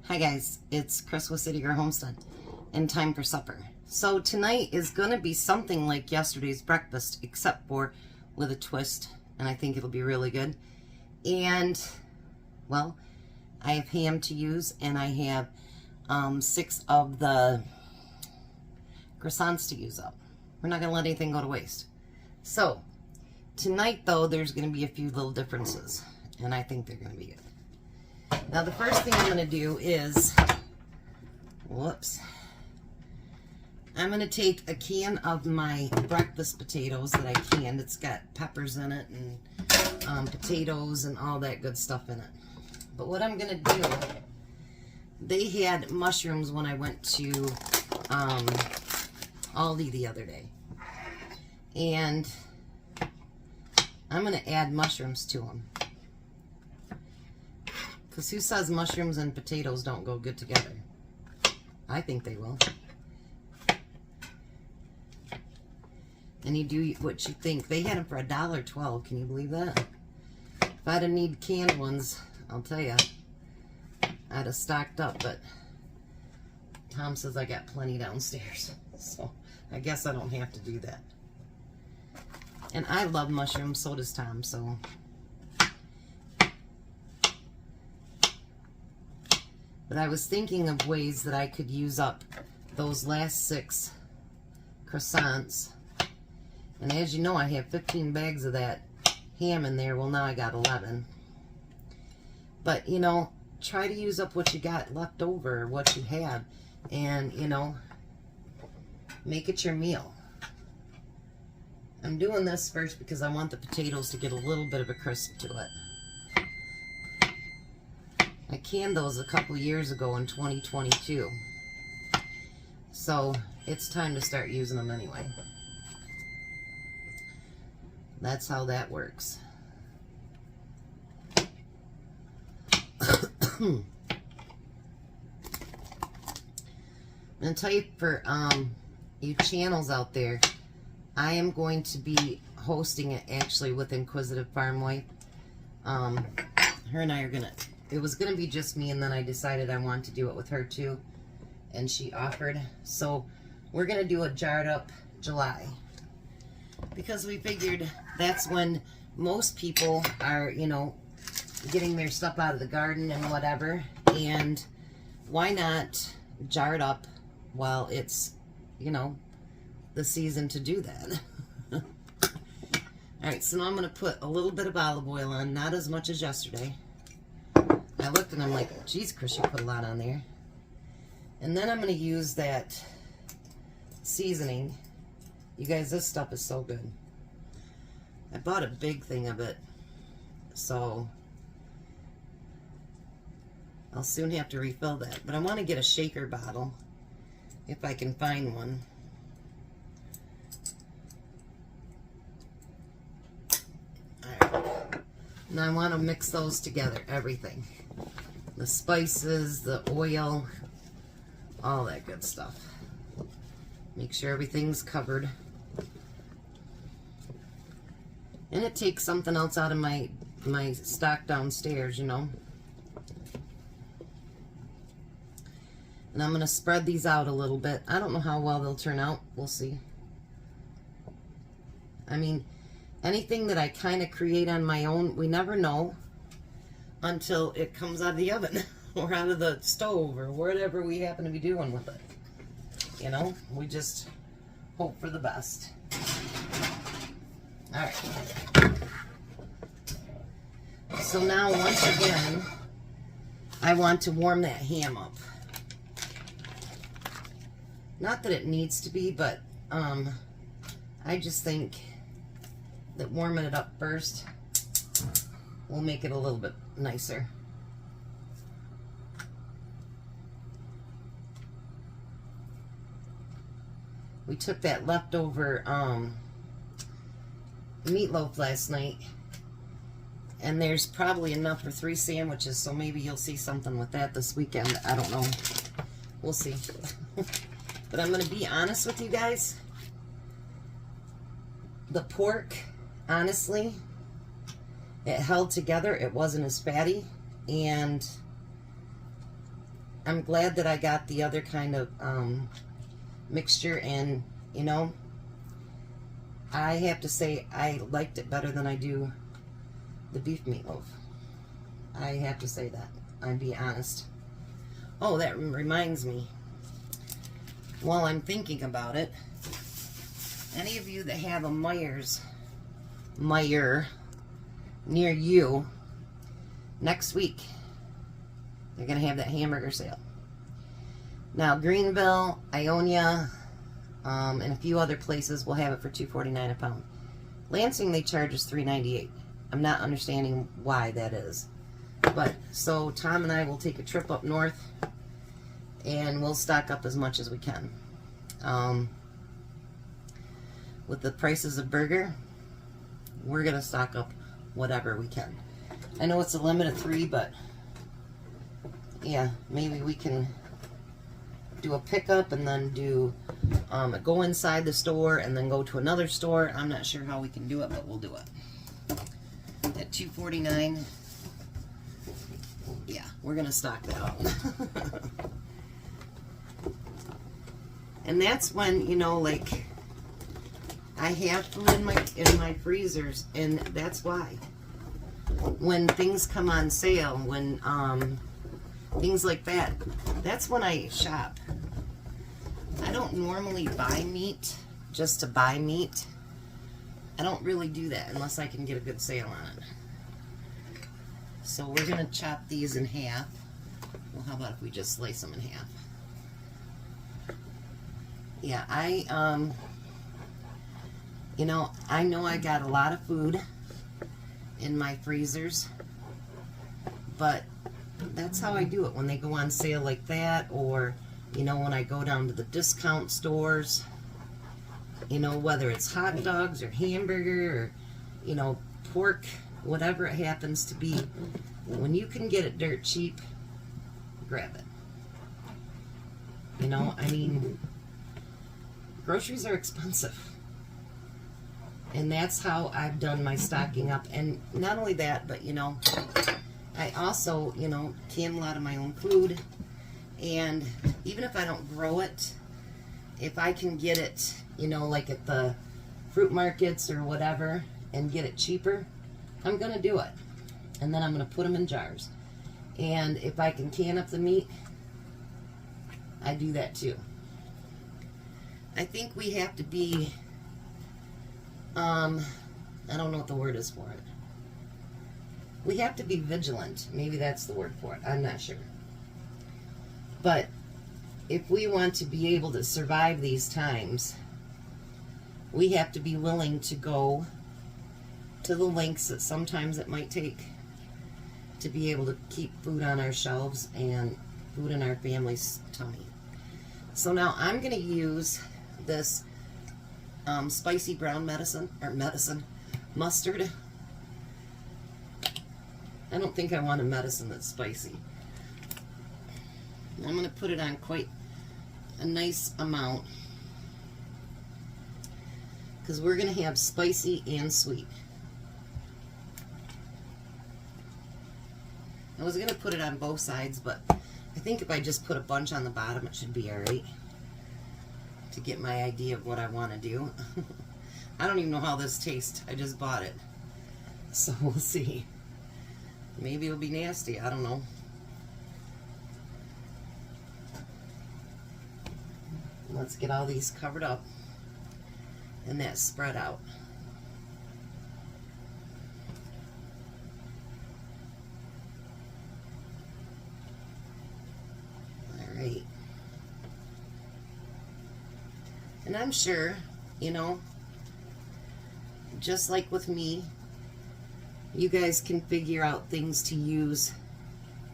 Hi guys, it's Chris with City Girl Homestead and time for supper. So tonight is going to be something like yesterday's breakfast except for with a twist, and I think it'll be really good. And well, I have ham to use and I have 6 of the croissants to use up. We're not going to let anything go to waste. So tonight though, there's going to be a few little differences and I think they're going to be good. Now the first thing I'm going to do is, I'm going to take a can of my breakfast potatoes that I canned. It's got peppers in it and potatoes and all that good stuff in it. But what I'm going to do, they had mushrooms when I went to Aldi the other day. And I'm going to add mushrooms to them. Because who says mushrooms and potatoes don't go good together? I think they will. And you do what you think. They had them for $1.12. Can you believe that? If I'd have need canned ones, I'll tell you, I'd have stocked up. But Tom says I got plenty downstairs. So I guess I don't have to do that. And I love mushrooms, so does Tom, so... But I was thinking of ways that I could use up those last 6 croissants. And as you know, I have 15 bags of that ham in there. Well, now I got 11. But, you know, try to use up what you got left over, what you have. And, you know, make it your meal. I'm doing this first because I want the potatoes to get a little bit of a crisp to it. I canned those a couple years ago in 2022. So it's time to start using them anyway. That's how that works. I'm going to tell you for you channels out there, I am going to be hosting it actually with Inquisitive Farm Wife. Her and I are going to... It was going to be just me, and then I decided I wanted to do it with her too, and she offered. So we're going to do a jarred up July, because we figured that's when most people are, you know, getting their stuff out of the garden and whatever, and why not jar it up while it's, you know, the season to do that. Alright, so now I'm going to put a little bit of olive oil on, not as much as yesterday. I looked and I'm like, geez, Chris, you put a lot on there. And then I'm going to use that seasoning. You guys, this stuff is so good. I bought a big thing of it, so I'll soon have to refill that. But I want to get a shaker bottle, if I can find one. Alright. Now I want to mix those together, everything. The spices, the oil, all that good stuff. Make sure everything's covered. And it takes something else out of my stock downstairs, you know. And I'm going to spread these out a little bit. I don't know how well they'll turn out. We'll see. I mean, anything that I kind of create on my own, we never know until it comes out of the oven or out of the stove or whatever we happen to be doing with it. You know, we just hope for the best. Alright. So now, once again, I want to warm that ham up. Not that it needs to be, but I just think that warming it up first will make it a little bit nicer. We took that leftover meatloaf last night, and there's probably enough for 3 sandwiches, so maybe you'll see something with that this weekend. I don't know. We'll see. But I'm going to be honest with you guys. The pork, honestly, it held together. It wasn't as fatty, and I'm glad that I got the other kind of mixture, and you know, I have to say I liked it better than I do the beef meatloaf. I have to say that. I'd be honest. Oh, that reminds me. While I'm thinking about it, any of you that have a Meijer near you, next week, they're going to have that hamburger sale. Now, Greenville, Ionia, and a few other places will have it for $2.49 a pound. Lansing, they charge us $3.98. I'm not understanding why that is. But, so Tom and I will take a trip up north, and we'll stock up as much as we can. With the prices of burger, we're going to stock up whatever we can. I know it's a limit of 3, but yeah, maybe we can do a pickup and then do go inside the store and then go to another store. I'm not sure how we can do it, but we'll do it. At $2.49, yeah, we're going to stock that up. And that's when, you know, like, I have food in my freezers, and that's why. When things come on sale, when things like that, that's when I shop. I don't normally buy meat just to buy meat. I don't really do that unless I can get a good sale on it. So we're gonna chop these in half. Well, how about if we just slice them in half? Yeah, you know I got a lot of food in my freezers, but that's how I do it when they go on sale like that, or, you know, when I go down to the discount stores, you know, whether it's hot dogs or hamburger or, you know, pork, whatever it happens to be, when you can get it dirt cheap, grab it. You know, I mean, groceries are expensive. And that's how I've done my stocking up. And not only that, but, you know, I also, you know, can a lot of my own food. And even if I don't grow it, if I can get it, you know, like at the fruit markets or whatever, and get it cheaper, I'm going to do it. And then I'm going to put them in jars. And if I can can up the meat, I do that too. I think we have to be, I don't know what the word is for it. We have to be vigilant. Maybe that's the word for it. I'm not sure. But if we want to be able to survive these times, we have to be willing to go to the lengths that sometimes it might take to be able to keep food on our shelves and food in our family's tummy. So now I'm going to use this spicy brown mustard. I don't think I want a medicine that's spicy. I'm going to put it on quite a nice amount, because we're going to have spicy and sweet. I was going to put it on both sides, but I think if I just put a bunch on the bottom, it should be alright to get my idea of what I want to do. I don't even know how this tastes. I just bought it. So we'll see. Maybe it'll be nasty. I don't know. Let's get all these covered up and that spread out. Alright. And I'm sure, you know, just like with me, you guys can figure out things to use,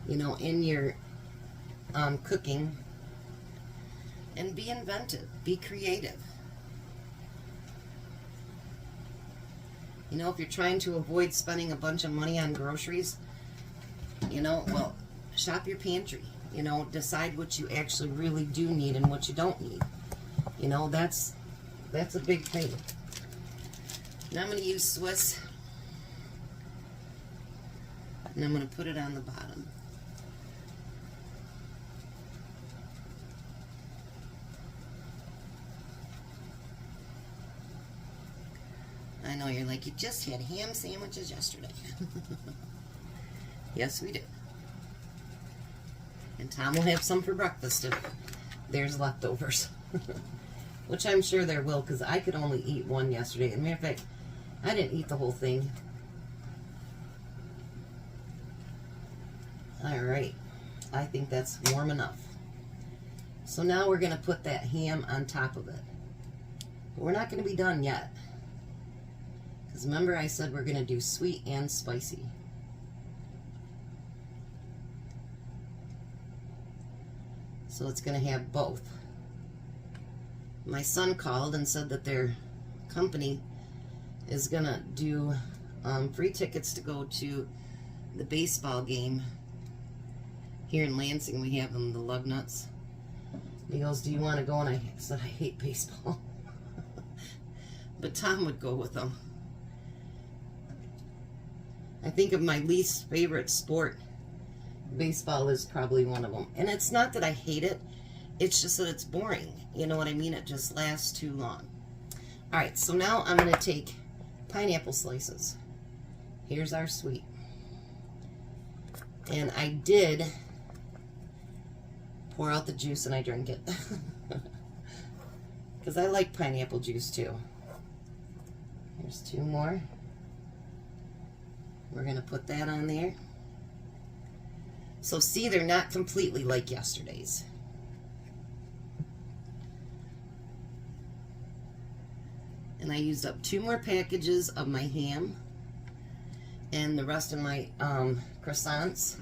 you know, in your cooking, and be inventive, be creative. You know, if you're trying to avoid spending a bunch of money on groceries, you know, well, shop your pantry. You know, decide what you actually really do need and what you don't need. You know, that's a big thing. Now I'm going to use Swiss, and I'm going to put it on the bottom. I know you're like, you just had ham sandwiches yesterday. Yes, we did. And Tom will have some for breakfast if there's leftovers. Which I'm sure there will, because I could only eat one yesterday. As a matter of fact, I didn't eat the whole thing. Alright. I think that's warm enough. So now we're going to put that ham on top of it. But we're not going to be done yet. Because remember I said we're going to do sweet and spicy. So it's going to have both. My son called and said that their company is going to do free tickets to go to the baseball game. Here in Lansing, we have them, the Lug Nuts. He goes, do you want to go? And I said, I hate baseball. But Tom would go with them. I think of my least favorite sport, baseball is probably one of them. And it's not that I hate it. It's just that it's boring. You know what I mean? It just lasts too long. Alright, so now I'm going to take pineapple slices. Here's our sweet. And I did pour out the juice and I drink it. Because I like pineapple juice too. Here's 2 more. We're going to put that on there. So see, they're not completely like yesterday's. And I used up 2 more packages of my ham and the rest of my croissants.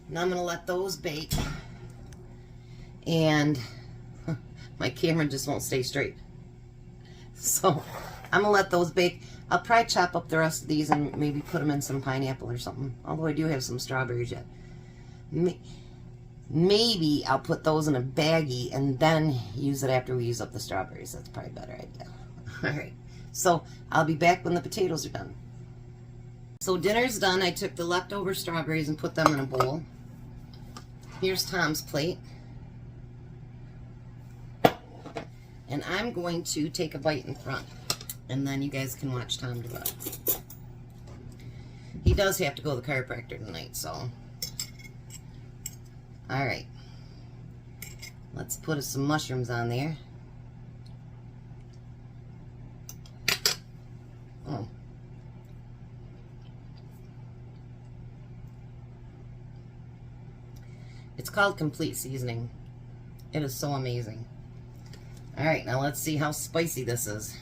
Now I'm going to let those bake. And my camera just won't stay straight. So I'm going to let those bake. I'll probably chop up the rest of these and maybe put them in some pineapple or something. Although I do have some strawberries yet. Maybe I'll put those in a baggie and then use it after we use up the strawberries. That's probably a better idea. Alright, so I'll be back when the potatoes are done. So dinner's done. I took the leftover strawberries and put them in a bowl. Here's Tom's plate. And I'm going to take a bite in front. And then you guys can watch Tom do it. He does have to go to the chiropractor tonight, so... Alright, let's put some mushrooms on there. Oh. It's called Complete Seasoning. It is so amazing. Alright, now let's see how spicy this is.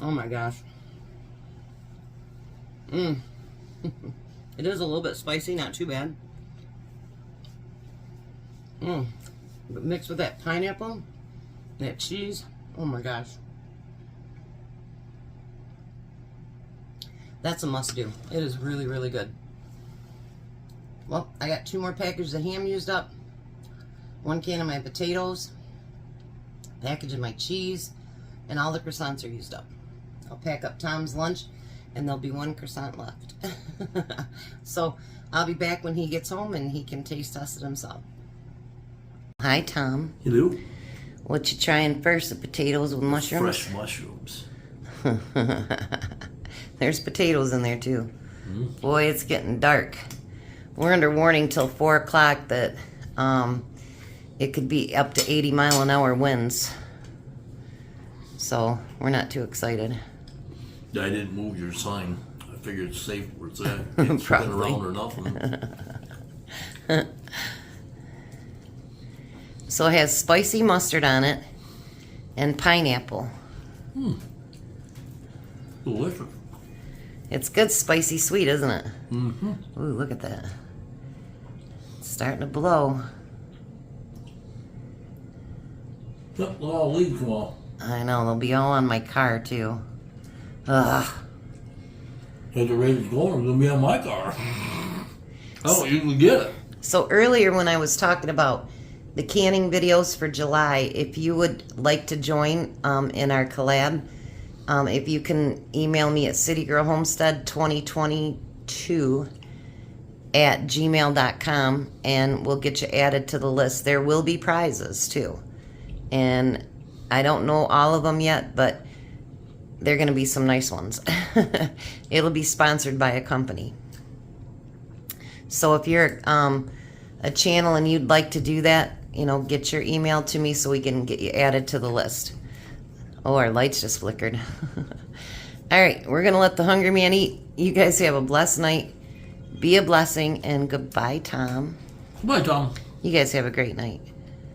Oh my gosh. It is a little bit spicy, not too bad. But mixed with that pineapple, that cheese, oh my gosh. That's a must-do. It is really, really good. Well, I got 2 more packages of ham used up, 1 can of my potatoes, package of my cheese, and all the croissants are used up. I'll pack up Tom's lunch, and there'll be 1 croissant left. So, I'll be back when he gets home, and he can taste test it himself. Hi, Tom. Hello. What you trying first, the potatoes with mushrooms? Fresh mushrooms. There's potatoes in there, too. Boy, it's getting dark. We're under warning till 4 o'clock that it could be up to 80-mile-an-hour winds. So, we're not too excited. I didn't move your sign. I figured it's safe where it's at. It's been around or nothing. So it has spicy mustard on it and pineapple. Delicious. It's good spicy sweet, isn't it? Mm-hmm. Ooh, look at that. It's starting to blow. Yep, all leaves come off. I know, they'll be all on my car too. Ugh. At the rate it's going, it's going to be on my car. I don't usually get it. So earlier when I was talking about the canning videos for July, if you would like to join in our collab, If you can email me at citygirlhomestead2022@gmail.com, and we'll get you added to the list. There will be prizes too, and I don't know all of them yet, but they're going to be some nice ones. It'll be sponsored by a company. So if you're a channel and you'd like to do that, get your email to me so we can get you added to the list. Oh, our lights just flickered. All right, we're going to let the hungry man eat. You guys have a blessed night. Be a blessing, and goodbye, Tom. Bye, Tom. You guys have a great night.